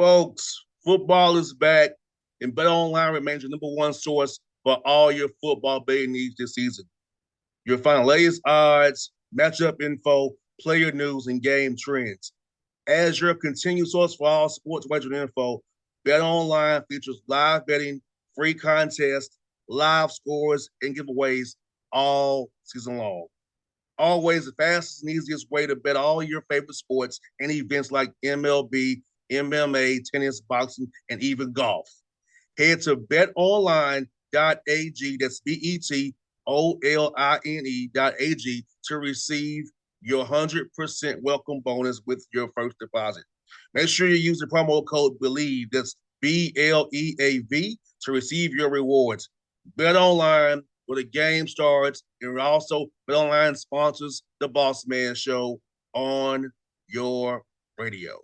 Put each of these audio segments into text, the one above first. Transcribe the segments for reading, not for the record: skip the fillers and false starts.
Folks, football is back, and BetOnline remains your number one source for all your football betting needs this season. You'll find latest odds, matchup info, player news, and game trends. As your continued source for all sports wagering info, BetOnline features live betting, free contests, live scores, and giveaways all season long. Always the fastest and easiest way to bet all your favorite sports and events like MLB, MMA, tennis, boxing, and even golf. Head to betonline.ag, that's betonline.ag, to receive your 100% welcome bonus with your first deposit. Make sure you use the promo code BELIEVE, that's BLEAV, to receive your rewards. BetOnline, where the game starts, and also BetOnline sponsors the Bossman Show on your radio.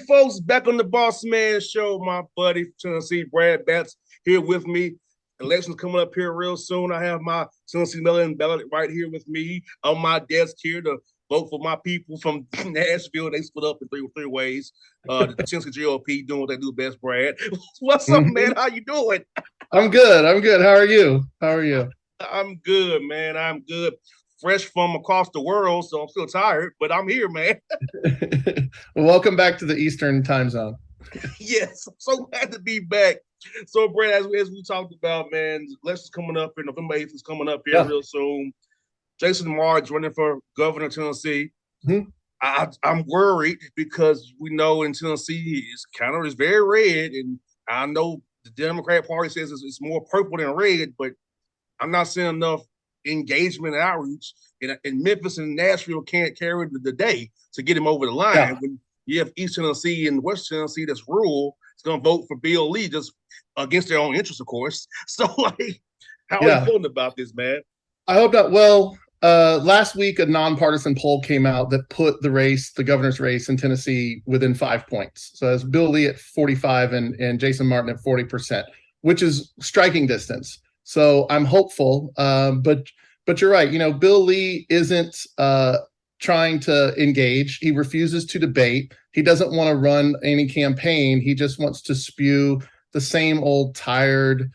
Folks, back on the Bossman Show, my buddy Tennessee Brad Batt's here with me. Elections coming up here real soon. I have my Tennessee Mail-in ballot right here with me on my desk here to vote for my people from Nashville. They split up in three ways. The Tennessee GOP doing what they do best, Brad. What's up, man? How you doing? I'm good. How are you? I'm good, man. I'm good. Fresh from across the world, so I'm still tired, but I'm here, man. Well, welcome back to the Eastern time zone. Yes, I'm so glad to be back. So, Brad, as we talked about, man, election's coming up here. November 8th is coming up here real soon. Jason Marge running for governor of Tennessee. Mm-hmm. I'm worried because we know in Tennessee it's very red, and I know the Democrat Party says it's more purple than red, but I'm not seeing enough engagement and outreach, and Memphis and Nashville can't carry the day to get him over the line. Yeah. When you have East Tennessee and West Tennessee that's rural, it's going to vote for Bill Lee just against their own interests, of course. So, how are you feeling about this, man? I hope not. Well, last week, a nonpartisan poll came out that put the governor's race in Tennessee within 5 points. So as Bill Lee at 45 and Jason Martin at 40%, which is striking distance. So I'm hopeful, but you're right. Bill Lee isn't trying to engage. He refuses to debate. He doesn't want to run any campaign. He just wants to spew the same old tired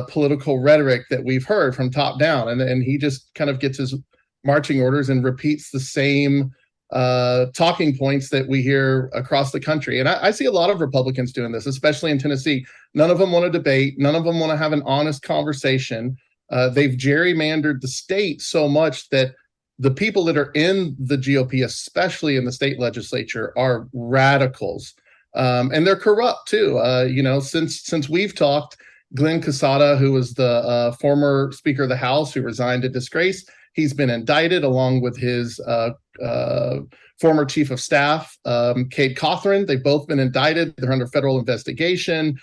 political rhetoric that we've heard from top down. And he just kind of gets his marching orders and repeats the same talking points that we hear across the country. And I see a lot of Republicans doing this, especially in Tennessee. None of them want to debate. None of them want to have an honest conversation. They've gerrymandered the state so much that the people that are in the GOP, especially in the state legislature, are radicals. And they're corrupt too. Since we've talked, Glenn Casada, who was the former Speaker of the House who resigned in disgrace, he's been indicted along with his former chief of staff, Cade Cothran. They've both been indicted. They're under federal investigation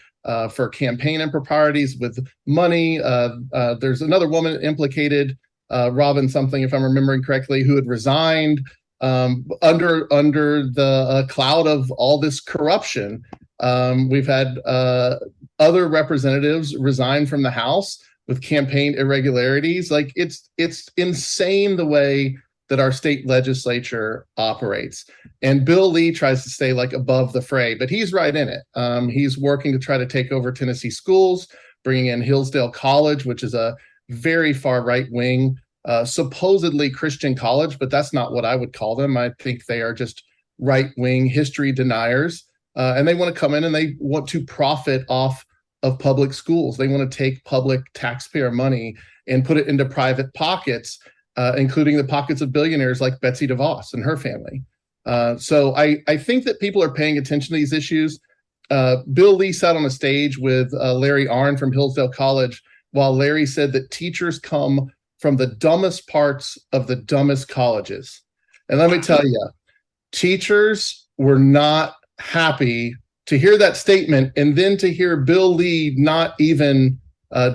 for campaign improprieties with money. There's another woman implicated, Robin something, if I'm remembering correctly, who had resigned under the cloud of all this corruption. We've had other representatives resign from the House with campaign irregularities. Like it's insane the way that our state legislature operates. And Bill Lee tries to stay above the fray, but he's right in it. He's working to try to take over Tennessee schools, bringing in Hillsdale College, which is a very far right wing, supposedly Christian college, but that's not what I would call them. I think they are just right wing history deniers. And they want to come in and they want to profit off of public schools. They want to take public taxpayer money and put it into private pockets, including the pockets of billionaires like Betsy DeVos and her family. So I think that people are paying attention to these issues. Bill Lee sat on a stage with Larry Arnn from Hillsdale College while Larry said that teachers come from the dumbest parts of the dumbest colleges. And let me tell you, teachers were not happy to hear that statement, and then to hear Bill Lee not even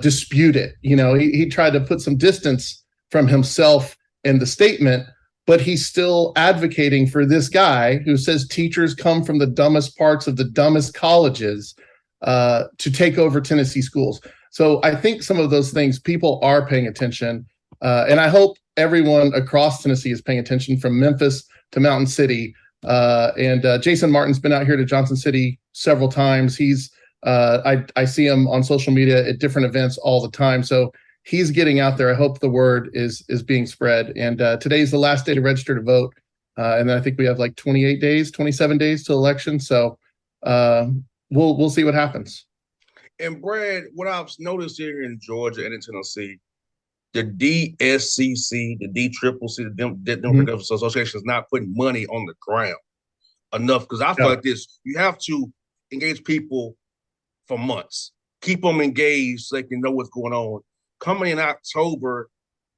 dispute it. He tried to put some distance from himself in the statement, but he's still advocating for this guy who says teachers come from the dumbest parts of the dumbest colleges to take over Tennessee schools. So I think some of those things, people are paying attention. And I hope everyone across Tennessee is paying attention, from Memphis to Mountain City. And Jason Martin's been out here to Johnson City several times. I see him on social media at different events all the time. So he's getting out there. I hope the word is being spread. And today's the last day to register to vote. And then I think we have like 27 days to election. So we'll see what happens. And Brad, what I've noticed here in Georgia and in Tennessee, the DSCC, the DCCC, the Democratic Association is not putting money on the ground enough, because I feel like this, you have to engage people for months, keep them engaged so they can know what's going on. Coming in October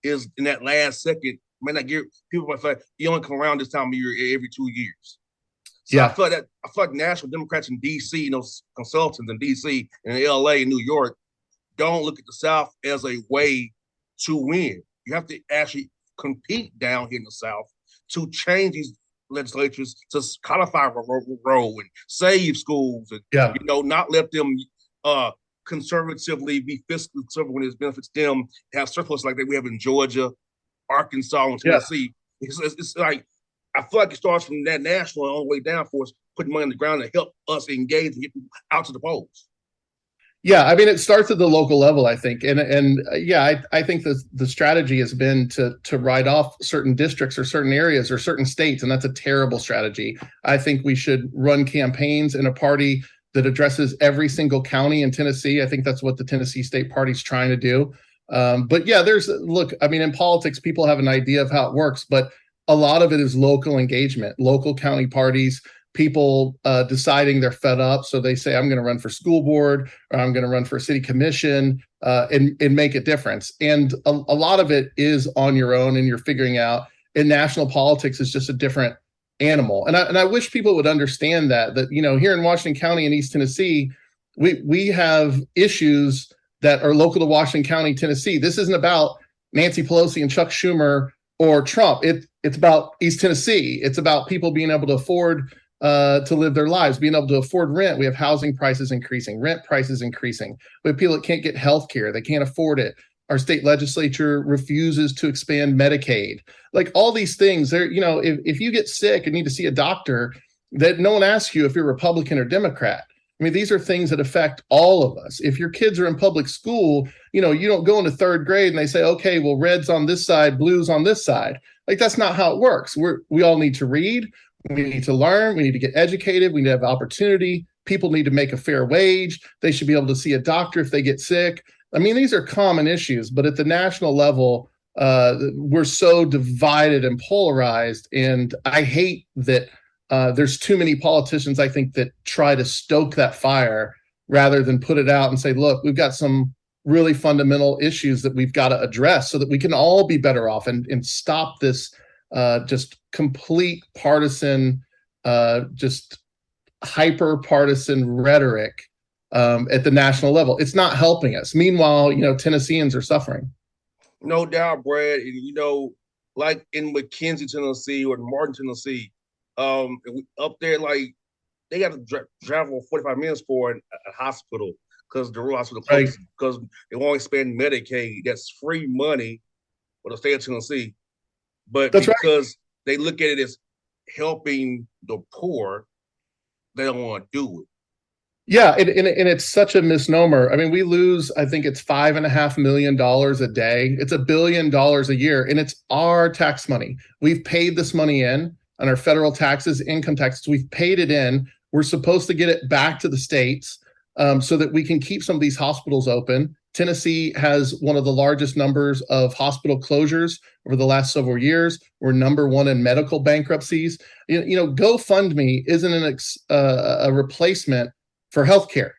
is in that last second, may not give people might feel like you only come around this time of year every 2 years. So I feel like national Democrats in DC, consultants in DC and LA and New York don't look at the South as a way to win. You have to actually compete down here in the South to change these legislatures, to codify a role and save schools, and not let them conservatively be fiscally conservative when it benefits them, have surplus like that we have in Georgia, Arkansas, and Tennessee. It's like, I feel like it starts from that national and all the way down for us, putting money on the ground to help us engage and get people out to the polls. Yeah, I mean, it starts at the local level, I think. I think the strategy has been to write off certain districts or certain areas or certain states, and that's a terrible strategy. I think we should run campaigns in a party that addresses every single county in Tennessee. I think that's what the Tennessee State Party is trying to do. In politics, people have an idea of how it works, but a lot of it is local engagement, local county parties, people deciding they're fed up. So they say, I'm going to run for school board, or I'm going to run for a city commission, and make a difference. And a lot of it is on your own, and you're figuring out. In national politics, is just a different animal. And I wish people would understand that here in Washington County in East Tennessee, we have issues that are local to Washington County, Tennessee. This isn't about Nancy Pelosi and Chuck Schumer or Trump. It's about East Tennessee. It's about people being able to afford to live their lives, being able to afford rent. We have housing prices increasing, rent prices increasing. We have people that can't get health care. They can't afford it. Our state legislature refuses to expand Medicaid. Like all these things, if you get sick and need to see a doctor, that no one asks you if you're Republican or Democrat. I mean, these are things that affect all of us. If your kids are in public school, you don't go into third grade and they say, okay, well, red's on this side, blue's on this side. Like, that's not how it works. We all need to read. We need to learn. We need to get educated. We need to have opportunity. People need to make a fair wage. They should be able to see a doctor if they get sick. I mean, these are common issues, but at the national level, we're so divided and polarized. And I hate that there's too many politicians, I think, that try to stoke that fire rather than put it out and say, look, we've got some really fundamental issues that we've got to address so that we can all be better off and stop this just complete partisan, just hyper partisan rhetoric at the national level. It's not helping us. Meanwhile, Tennesseans are suffering. No doubt, Brad. And, like in McKenzie, Tennessee, or Martin, Tennessee, up there, like, they got to travel 45 minutes for a hospital because the rural hospital closes, because they won't expand Medicaid. That's free money for the state of Tennessee. But because they look at it as helping the poor, they don't want to do it. Yeah, and it's such a misnomer. I mean, we lose, I think it's $5.5 million a day. It's $1 billion a year, and it's our tax money. We've paid this money in on our federal taxes, income taxes. We've paid it in. We're supposed to get it back to the states so that we can keep some of these hospitals open. Tennessee has one of the largest numbers of hospital closures over the last several years. We're number one in medical bankruptcies. GoFundMe isn't a replacement for healthcare.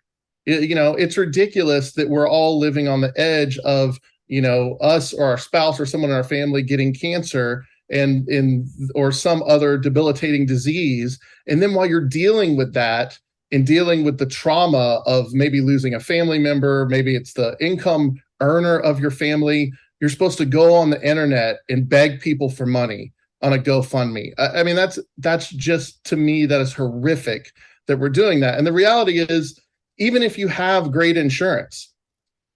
It's ridiculous that we're all living on the edge of, us or our spouse or someone in our family getting cancer and or some other debilitating disease. And then while you're dealing with that and dealing with the trauma of maybe losing a family member, maybe it's the income earner of your family, you're supposed to go on the internet and beg people for money on a GoFundMe. I mean, that's just, to me, that is horrific that we're doing that. And the reality is, even if you have great insurance,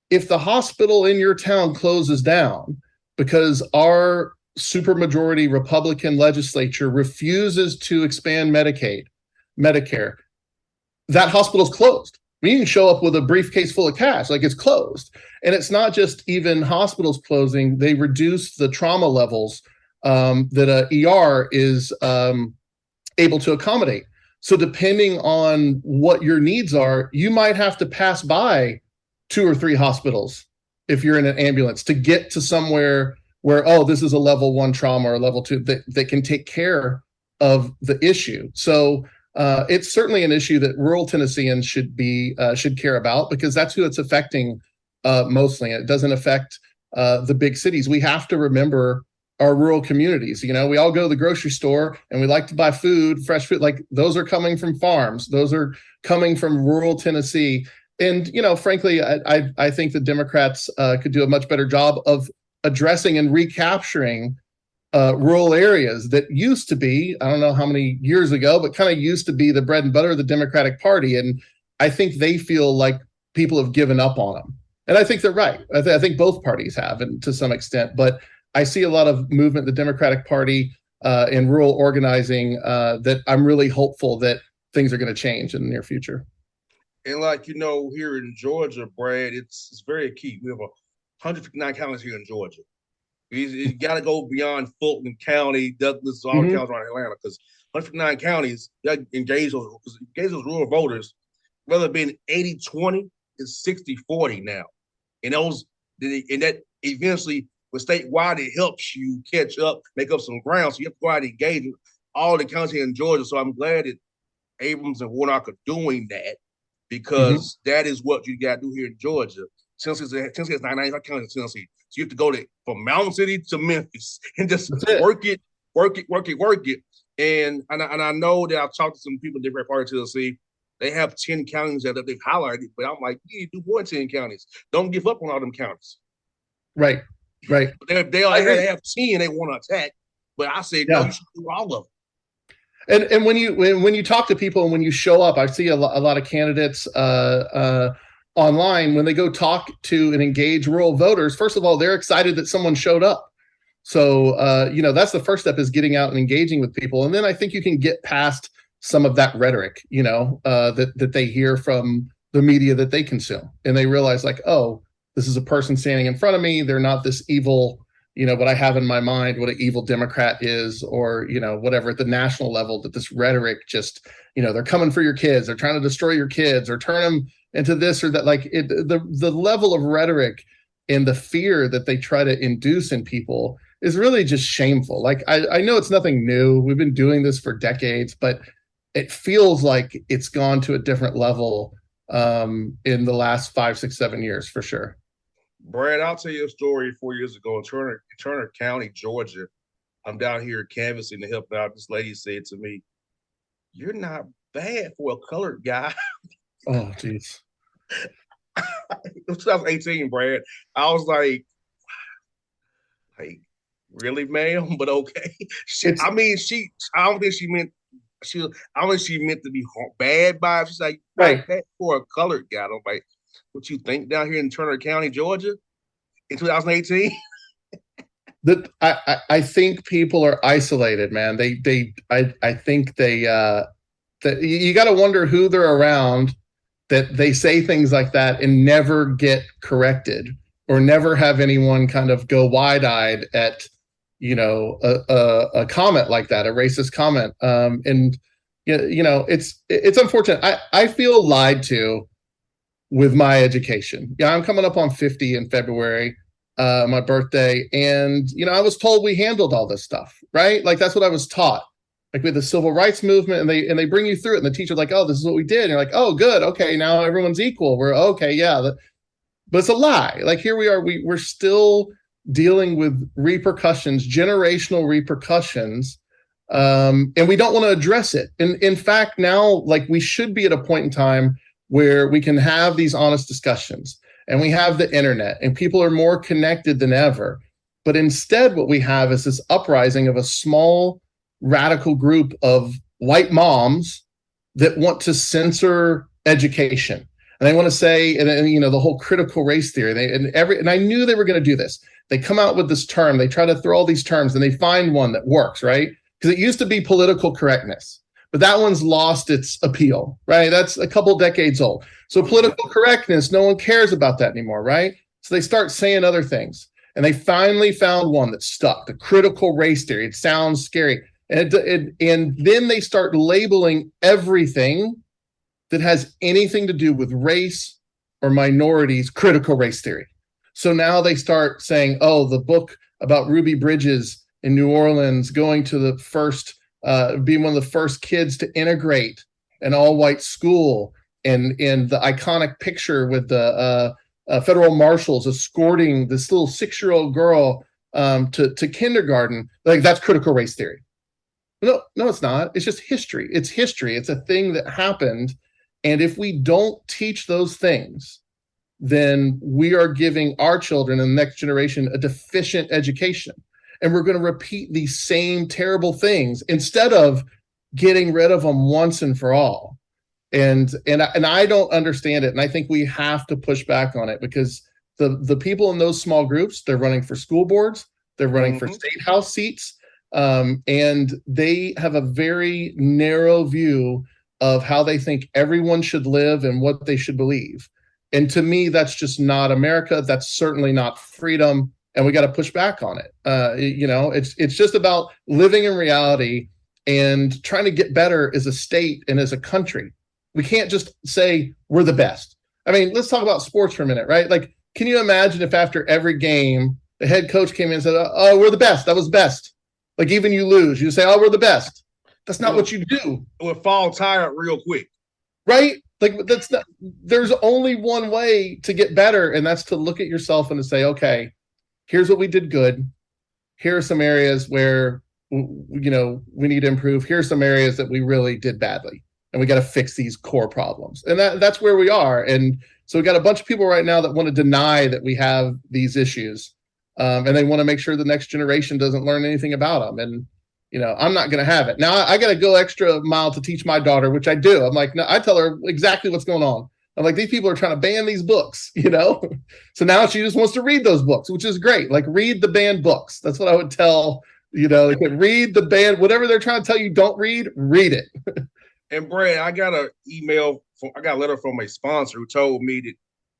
if the hospital in your town closes down because our supermajority Republican legislature refuses to expand Medicare, that hospital's closed. I mean, you can show up with a briefcase full of cash, like it's closed. And it's not just even hospitals closing, they reduce the trauma levels that a ER is able to accommodate. So depending on what your needs are, you might have to pass by 2 or 3 hospitals if you're in an ambulance to get to somewhere where, oh, this is a level 1 trauma or level 2 that can take care of the issue. So it's certainly an issue that rural Tennesseans should care about, because that's who it's affecting mostly. It doesn't affect the big cities. We have to remember our rural communities. We all go to the grocery store and we like to buy food, fresh food. Like, those are coming from farms. Those are coming from rural Tennessee. And, frankly, I think the Democrats could do a much better job of addressing and recapturing rural areas that used to be, I don't know how many years ago, but kind of used to be the bread and butter of the Democratic Party. And I think they feel like people have given up on them. And I think they're right. I think both parties have, and to some extent. But I see a lot of movement in the Democratic Party in rural organizing that I'm really hopeful that things are going to change in the near future. And here in Georgia, Brad, it's very key. We have 159 counties here in Georgia. You got to go beyond Fulton County, Douglas, all the counties around Atlanta, because 159 counties that engage those rural voters, rather being 80-20, is 60-40 now. And that eventually, with statewide, it helps you catch up, make up some ground. So you have to go out and engage all the counties here in Georgia. So I'm glad that Abrams and Warnock are doing that, because that is what you got to do here in Georgia. Tennessee has 95 counties in Tennessee. So you have to go from Mountain City to Memphis and just work it. And I know that I've talked to some people in different parts of Tennessee. They have 10 counties that they've highlighted, but I'm like, you need to do more than 10 counties. Don't give up on all them counties. Right. They have 10 they want to attack, but I say no, you should do all of them. And when you talk to people and when you show up, I see a lot of candidates online, when they go talk to and engage rural voters. First of all, they're excited that someone showed up. So that's the first step, is getting out and engaging with people. And then I think you can get past some of that rhetoric, that they hear from the media that they consume, and they realize, like, oh, this is a person standing in front of me. They're not this evil, what I have in my mind, what an evil Democrat is, or, whatever at the national level, that this rhetoric just, they're coming for your kids. They're trying to destroy your kids or turn them into this or that. Like, the level of rhetoric and the fear that they try to induce in people is really just shameful. Like, I know it's nothing new. We've been doing this for decades, but it feels like it's gone to a different level in the last 5, 6, 7 years, for sure. Brad, I'll tell you a story 4 years ago in Turner County, Georgia. I'm down here canvassing to help out. This lady said to me, "You're not bad for a colored guy." Oh, geez. It was 2018, Brad. I was like, really, ma'am? But okay. I don't think she meant to be bad by it. She's like, right, bad for a colored guy. I'm like, what you think down here in Turner County, Georgia, in 2018? I think people are isolated, man. I think that you got to wonder who they're around, that they say things like that and never get corrected, or never have anyone kind of go wide-eyed at a comment like that, a racist comment. And it's unfortunate. I feel lied to with my education. Yeah, I'm coming up on 50 in February, my birthday. And, I was told we handled all this stuff, right? Like, that's what I was taught. like with the civil rights movement, and they bring you through it, and the teacher's like, oh, this is what we did. And you're like, oh, good. Okay, now everyone's equal. We're okay, yeah. But it's a lie. Like here we are, we're still dealing with repercussions, generational repercussions, and we don't want to address it. And in fact, now like we should be at a point in time where we can have these honest discussions, and we have the internet, and people are more connected than ever. But instead, what we have is this uprising of a small radical group of white moms that want to censor education. And they want to say, and you know, the whole critical race theory. And I knew they were going to do this. They come out with this term. They try to throw all these terms, and they find one that works, right? Because it used to be political correctness, but that one's lost its appeal, right? That's a couple decades old. So political correctness, no one cares about that anymore, right? So they start saying other things, and they finally found one that stuck: the critical race theory. It sounds scary, and then they start labeling everything that has anything to do with race or minorities critical race theory. So now they start saying, oh, the book about Ruby Bridges in New Orleans going to the first, being one of the first kids to integrate an all-white school, and the iconic picture with the federal marshals escorting this little 6-year-old girl to kindergarten, like that's critical race theory. No, it's not. It's just history. It's history. It's a thing that happened. And if we don't teach those things, then we are giving our children and the next generation a deficient education. And we're going to repeat these same terrible things instead of getting rid of them once and for all. And I don't understand it. And I think we have to push back on it, because the people in those small groups, they're running for school boards, they're running for state house seats, and they have a very narrow view of how they think everyone should live and what they should believe. And to me, that's just not America. That's certainly not freedom. And we got to push back on it. It's just about living in reality and trying to get better as a state and as a country. We can't just say we're the best. I mean, let's talk about sports for a minute, right? Like, can you imagine if after every game, the head coach came in and said, oh, we're the best. That was best. Like, even you lose, you say, oh, we're the best. That's not what you do. It would fall tired real quick. Right? Like, that's not, there's only one way to get better, and that's to look at yourself and to say, okay, here's what we did good. Here are some areas where, we need to improve. Here's some areas that we really did badly, and we got to fix these core problems. And that's where we are. And so we got a bunch of people right now that want to deny that we have these issues, and they want to make sure the next generation doesn't learn anything about them. And I'm not going to have it. Now I got to go extra mile to teach my daughter, which I do. I'm like, no, I tell her exactly what's going on. I'm like, these people are trying to ban these books, So now she just wants to read those books, which is great. Like, read the banned books. That's what I would tell, read the banned, whatever they're trying to tell you, don't read it. And Brad, I got a letter from a sponsor who told me that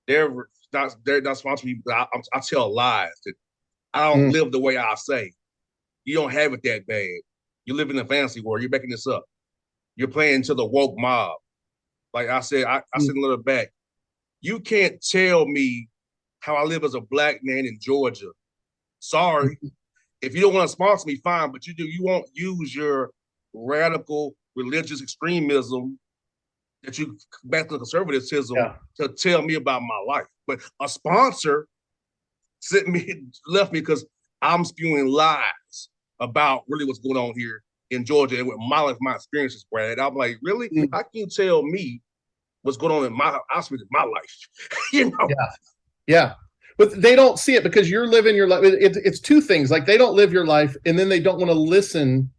they're not sponsoring me, but I tell lies, that I don't live the way I say. You don't have it that bad. You live in a fantasy world. You're making this up. You're playing to the woke mob. Like I said, I said a little back. You can't tell me how I live as a black man in Georgia. Sorry. If you don't want to sponsor me, fine, but you won't use your radical religious extremism that you back to conservatism to tell me about my life. But a sponsor left me because I'm spewing lies about really what's going on here in Georgia and with my life, my experiences, Brad. I'm like, really? How can you tell me what's going on in my life? Yeah. But they don't see it because you're living your life. It's two things. Like, they don't live your life, and then they don't want to listen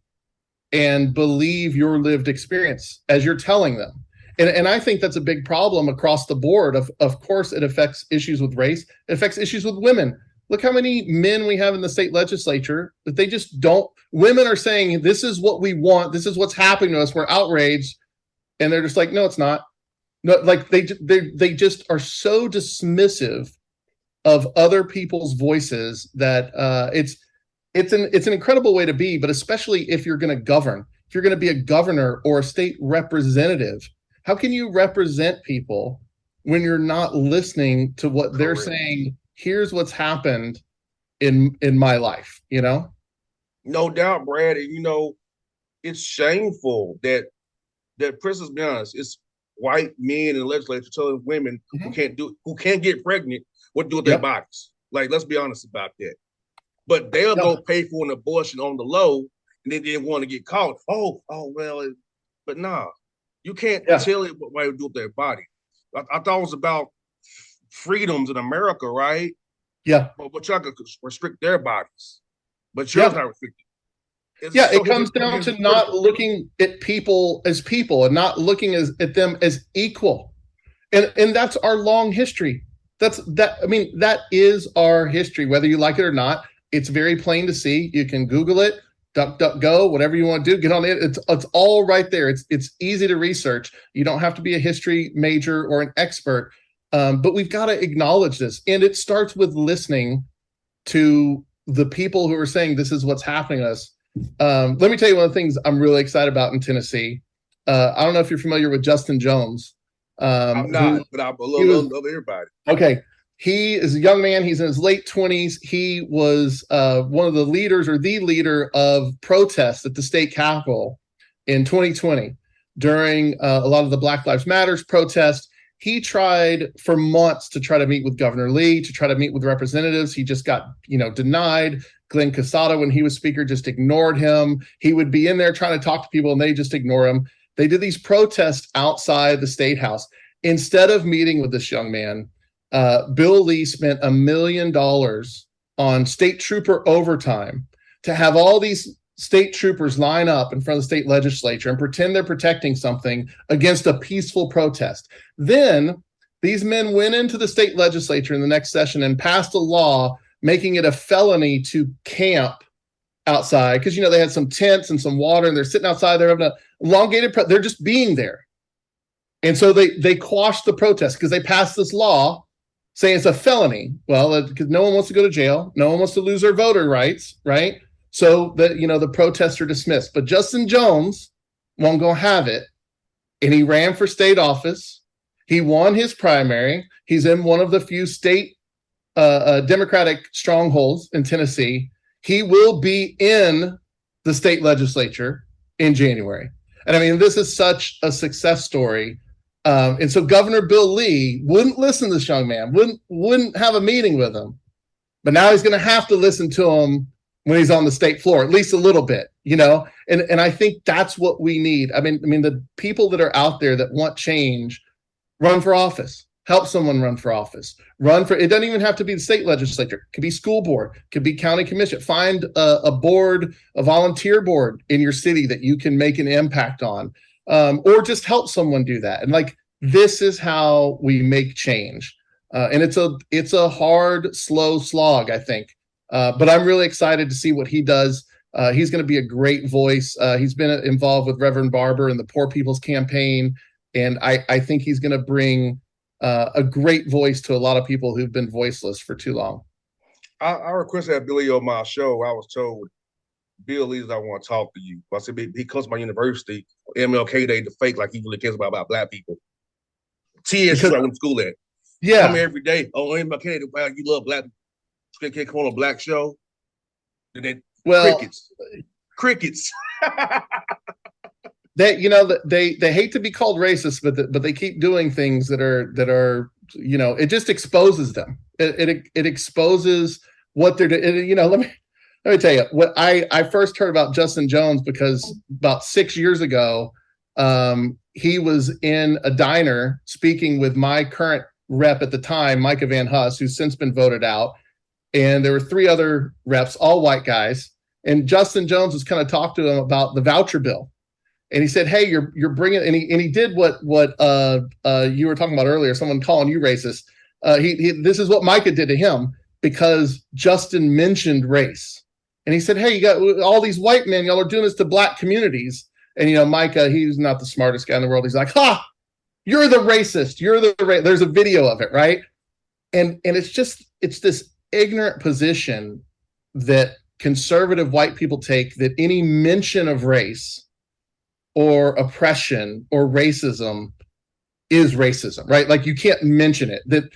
and believe your lived experience as you're telling them. And I think that's a big problem across the board. Of course, it affects issues with race. It affects issues with women. Look how many men we have in the state legislature that they just don't. Women are saying, this is what we want. This is what's happening to us. We're outraged. And they're just like, no, it's not. No, like they just are so dismissive of other people's voices that it's an incredible way to be. But especially if you're going to govern, if you're going to be a governor or a state representative, how can you represent people when you're not listening to what they're saying? Here's what's happened in my life, No doubt, Brad. And it's shameful that Princess, be honest, it's white men in the legislature telling women who can't get pregnant what to do with their bodies. Like, let's be honest about that. But they'll go pay for an abortion on the low, and then they want to get caught. Well, but nah, you can't tell it what to do with their body. I thought it was about freedoms in America, right? Yeah. But y'all could restrict their bodies, but yours not restricted. It comes down to not looking at people as people and not looking at them as equal. And that's our long history. That is our history, whether you like it or not. It's very plain to see. You can Google it, DuckDuckGo, whatever you want to do, get on it. It's all right there. It's easy to research. You don't have to be a history major or an expert, but we've got to acknowledge this. And it starts with listening to the people who are saying this is what's happening to us. Let me tell you one of the things I'm really excited about in Tennessee. I don't know if you're familiar with Justin Jones. I'm not, but I love everybody. Okay. He is a young man. He's in his late 20s. He was one of the leaders or the leader of protests at the state capitol in 2020 during a lot of the Black Lives Matters protests. He tried for months to try to meet with Governor Lee, to try to meet with representatives. He just got, denied. Glenn Casada, when he was speaker, just ignored him. He would be in there trying to talk to people and they just ignore him. They did these protests outside the state house. Instead of meeting with this young man, Bill Lee spent $1 million on state trooper overtime to have all these state troopers line up in front of the state legislature and pretend they're protecting something against a peaceful protest. Then these men went into the state legislature in the next session and passed a law making it a felony to camp outside because, they had some tents and some water and they're sitting outside. They're having a elongated, they're just being there. And so they quashed the protest because they passed this law saying it's a felony. Well, because no one wants to go to jail. No one wants to lose their voter rights, right? So that, the protests are dismissed. But Justin Jones won't go have it. And he ran for state office. He won his primary. He's in one of the few state Democratic strongholds in Tennessee. He will be in the state legislature in January. And this is such a success story. And so Governor Bill Lee wouldn't listen to this young man, wouldn't have a meeting with him. But now he's going to have to listen to him when he's on the state floor, at least a little bit, and I think that's what we need. The people that are out there that want change, run for office. Help someone run for office. It doesn't even have to be the state legislature. It could be school board, could be county commission. Find a board, a volunteer board in your city that you can make an impact on, or just help someone do that. And this is how we make change. And it's a hard, slow slog, I think. But I'm really excited to see what he does. He's going to be a great voice. He's been involved with Reverend Barber and the Poor People's Campaign. And I think he's going to bring a great voice to a lot of people who've been voiceless for too long. I requested that Billy on my show. I was told, Bill Lee, I want to talk to you. I said, he comes to my university, MLK Day, to fake like he really cares about Black people. TS I went to school at. Yeah. Come every day. Oh, MLK Day, you love Black people. You can't come on a Black show. And then crickets. They hate to be called racist, but they keep doing things that are it just exposes them. It exposes what they're doing. Let me tell you what I first heard about Justin Jones because about 6 years ago, he was in a diner speaking with my current rep at the time, Micah Van Huss, who's since been voted out. And there were 3 other reps, all white guys. And Justin Jones was kind of talking to him about the voucher bill. And he said, "Hey, you're bringing," and he did what you were talking about earlier. Someone calling you racist. This is what Micah did to him because Justin mentioned race, and he said, "Hey, you got all these white men. Y'all are doing this to Black communities." And Micah, he's not the smartest guy in the world. He's like, "Ha, you're the racist. You're the There's a video of it, right?" And it's this ignorant position that conservative white people take that any mention of race or oppression or racism is racism, right? You can't mention it. That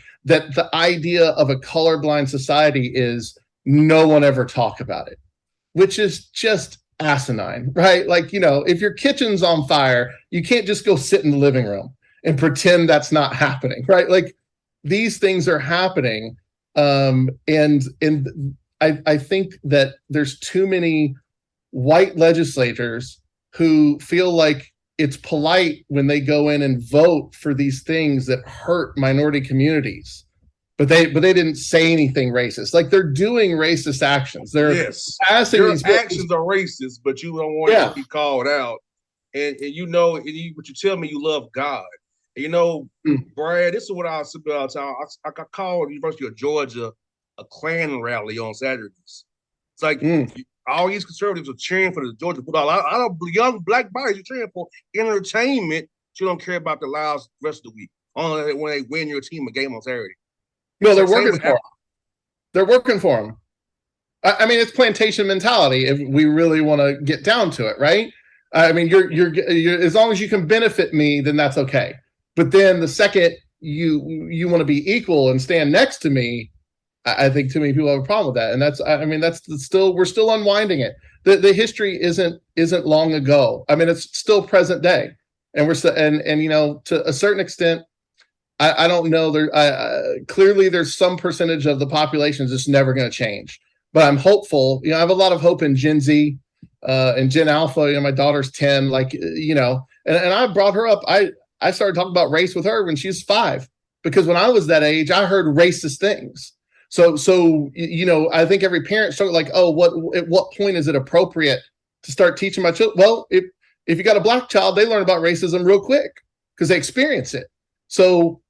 the idea of a colorblind society is no one ever talk about it, which is just asinine, right? Like, if your kitchen's on fire, you can't just go sit in the living room and pretend that's not happening, right? Like, these things are happening. And I think that there's too many white legislators who feel like it's polite when they go in and vote for these things that hurt minority communities, but they didn't say anything racist. Like, they're doing racist actions. They're passing your these actions are racist, but you don't want to be called out. And but you tell me you love God. Brad, this is what I said about time. I called the University of Georgia a Klan rally on Saturdays. It's like all these conservatives are cheering for the Georgia Bulldogs. I don't young black bodies are cheering for entertainment. You don't care about the lives the rest of the week. Only when they win your team a game on Saturday. No, they're working for them. They're working for them. I mean, it's plantation mentality if we really want to get down to it, right? I mean, you're as long as you can benefit me, then that's okay. But then the second you want to be equal and stand next to me, I think too many people have a problem with that. And we're still unwinding it. The history isn't long ago. I mean, it's still present day, and we're still, and to a certain extent, I don't know. Clearly there's some percentage of the population that's never going to change, but I'm hopeful. I have a lot of hope in Gen Z and Gen Alpha. My daughter's 10, and I brought her up. I started talking about race with her when she was 5, because when I was that age, I heard racist things. So I think every parent started like, at what point is it appropriate to start teaching my children? Well, if you got a black child, they learn about racism real quick because they experience it. So,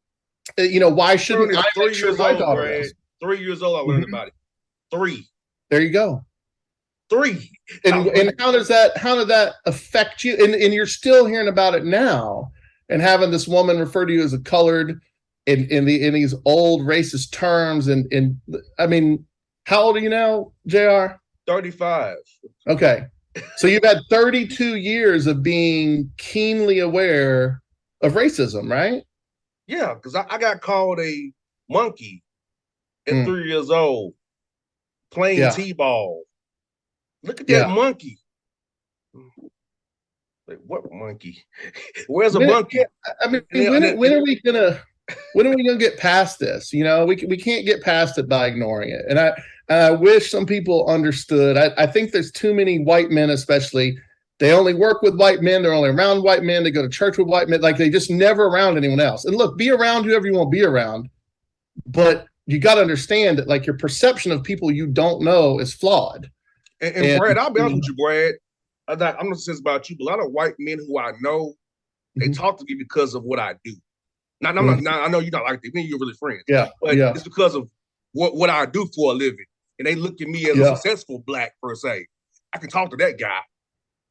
why shouldn't I make sure my daughter is? 3 years old, I learned about it. 3. There you go. 3. And how did that affect you? And you're still hearing about it now, and having this woman refer to you as a colored in these old racist terms. And I mean, how old are you now, JR? 35. Okay. So you've had 32 years of being keenly aware of racism, right? Yeah, because I got called a monkey at 3 years old playing T-ball. Look at that monkey. Like, what monkey? Where's a monkey? I mean, when are we gonna get past this? We can't get past it by ignoring it. And I wish some people understood. I think there's too many white men, especially. They only work with white men. They're only around white men. They go to church with white men. Like, they just never around anyone else. And look, be around whoever you want to be around. But you got to understand that, like, your perception of people you don't know is flawed. And Brad, I'll be honest with you, Brad. I'm not saying about you, but a lot of white men who I know, they talk to me because of what I do. Now, I know you're not like that. Me and you're really friends. Yeah. But it's because of what I do for a living. And they look at me as a successful black, per se. I can talk to that guy.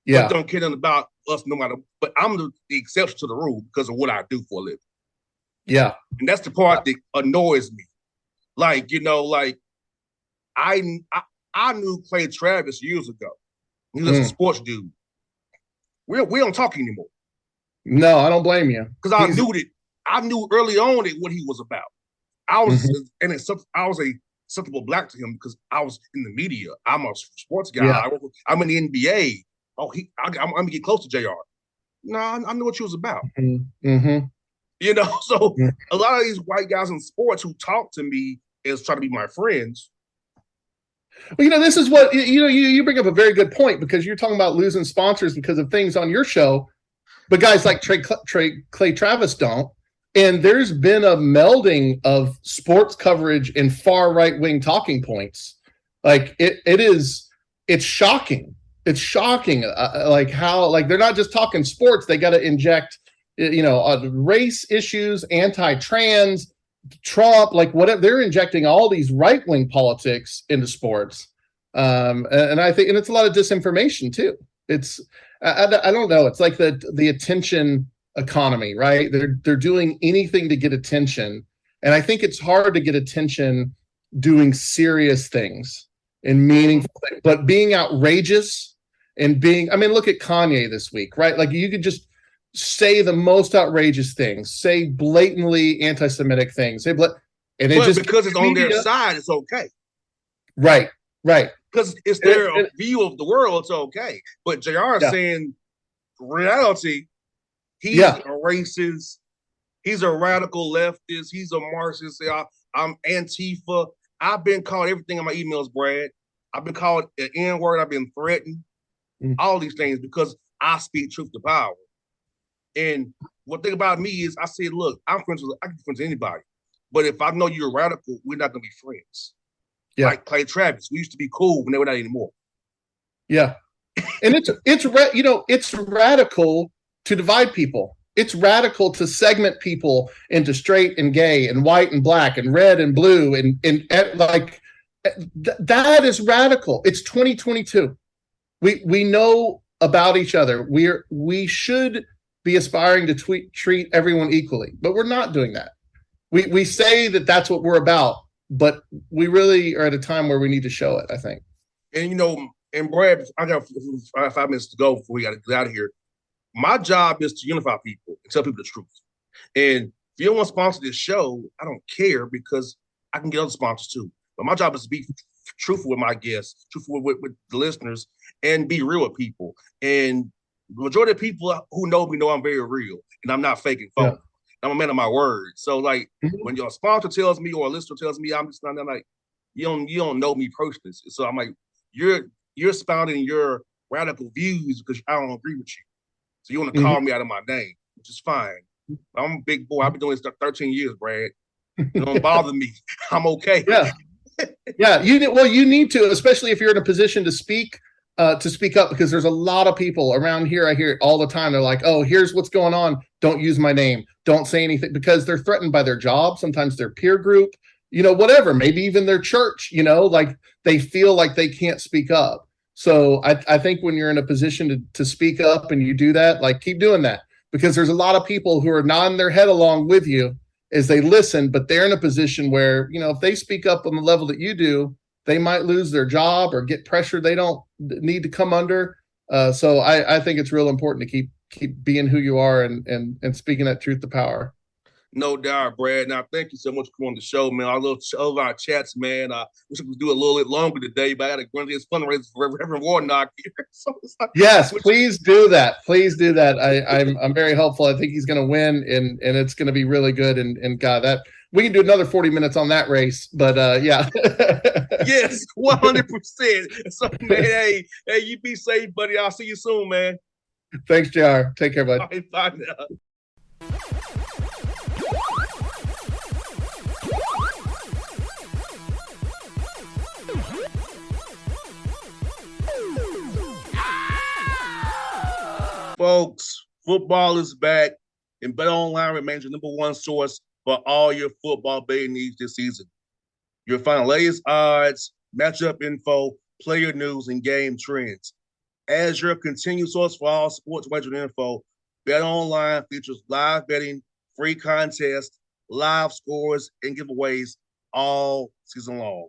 Yeah. But don't care nothing about us no matter. But I'm the exception to the rule because of what I do for a living. Yeah. And that's the part that annoys me. Like, I knew Clay Travis years ago. He was a sports dude. We don't talk anymore. No, I don't blame you. Because I knew early on what he was about. I was I was a acceptable black to him because I was in the media. I'm a sports guy. Yeah. I'm in the NBA. I'm gonna get close to JR. No, I knew what you was about. So a lot of these white guys in sports who talk to me is trying to be my friends. Well, this is what you bring up a very good point, because you're talking about losing sponsors because of things on your show, but guys like Clay Travis don't. And there's been a melding of sports coverage and far right wing talking points. Like, it's shocking. It's shocking, like how, like, they're not just talking sports. They got to inject, race issues, anti-trans, Trump, like whatever. They're injecting all these right-wing politics into sports, and I think, and it's a lot of disinformation too. It's I don't know. It's like the attention economy, right? They're doing anything to get attention, and I think it's hard to get attention doing serious things and meaningful, but being outrageous and look at Kanye this week, right? Like, you could just say the most outrageous things, say blatantly anti-Semitic things, because it's on their side, it's okay. Right. because it's their view of the world. It's okay. But JR is saying reality, he's a racist. He's a radical leftist. He's a Marxist. I'm Antifa. I've been called everything in my emails, Brad. I've been called an N-word. I've been threatened. All these things because I speak truth to power. And one thing about me is I say, look, I can be friends with anybody. But if I know you're radical, we're not going to be friends. Yeah. Like Clay Travis. We used to be cool, but we're not anymore. Yeah. And it's radical to divide people. It's radical to segment people into straight and gay and white and black and red and blue and like that is radical. It's 2022. We know about each other. We should be aspiring to treat everyone equally, but we're not doing that. We say that that's what we're about, but we really are at a time where we need to show it, I think. And and Brad, I got 5 minutes to go before we got to get out of here. My job is to unify people and tell people the truth. And if you don't want to sponsor this show, I don't care because I can get other sponsors too. But my job is to be truthful with my guests, truthful with the listeners, and be real with people. And the majority of people who know me know I'm very real and I'm not faking phony. Yeah. I'm a man of my word. So like when your sponsor tells me or a listener tells me, I'm just not like, you don't know me personally. So I'm like, you're expounding your radical views because I don't agree with you. So you want to call me out of my name, which is fine. I'm a big boy. I've been doing this 13 years, Brad. It don't bother me. I'm okay. Yeah. Yeah. You need to, especially if you're in a position to speak up, because there's a lot of people around here. I hear it all the time. They're like, oh, here's what's going on. Don't use my name. Don't say anything, because they're threatened by their job. Sometimes their peer group, whatever, maybe even their church, like they feel like they can't speak up. So I think when you're in a position to speak up and you do that, like keep doing that, because there's a lot of people who are nodding their head along with you as they listen, but they're in a position where, if they speak up on the level that you do, they might lose their job or get pressure they don't need to come under. So I think it's real important to keep being who you are and speaking that truth to power. No doubt, Brad. Now, thank you so much for coming on the show, man. Love our chats, man. I wish we could do a little bit longer today, but I got to run this fundraiser for Reverend Warnock here. So yes, please do that. Please do that. I'm very hopeful. I think he's going to win, and it's going to be really good. And God, that we can do another 40 minutes on that race. But yeah. Yes, 100%. So, man, hey, you be safe, buddy. I'll see you soon, man. Thanks, JR. Take care, bud. All right, bye now. Folks, football is back, and BetOnline remains your #1 source for all your football betting needs this season. You'll find latest odds, matchup info, player news, and game trends. As your continued source for all sports wagering info, BetOnline features live betting, free contests, live scores, and giveaways all season long.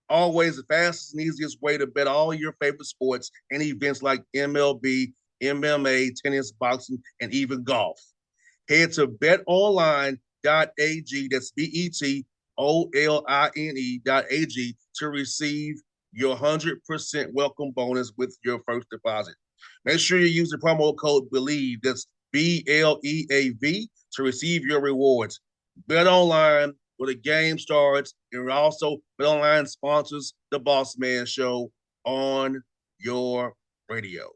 Always the fastest and easiest way to bet all your favorite sports and events like MLB, MMA, tennis, boxing, and even golf. Head to betonline.ag, that's betonline.ag, to receive your 100% welcome bonus with your first deposit. Make sure you use the promo code BELIEVE, that's BLEAV, to receive your rewards. BetOnline, where the game starts, and also BetOnline sponsors the Bossman Show on your radio.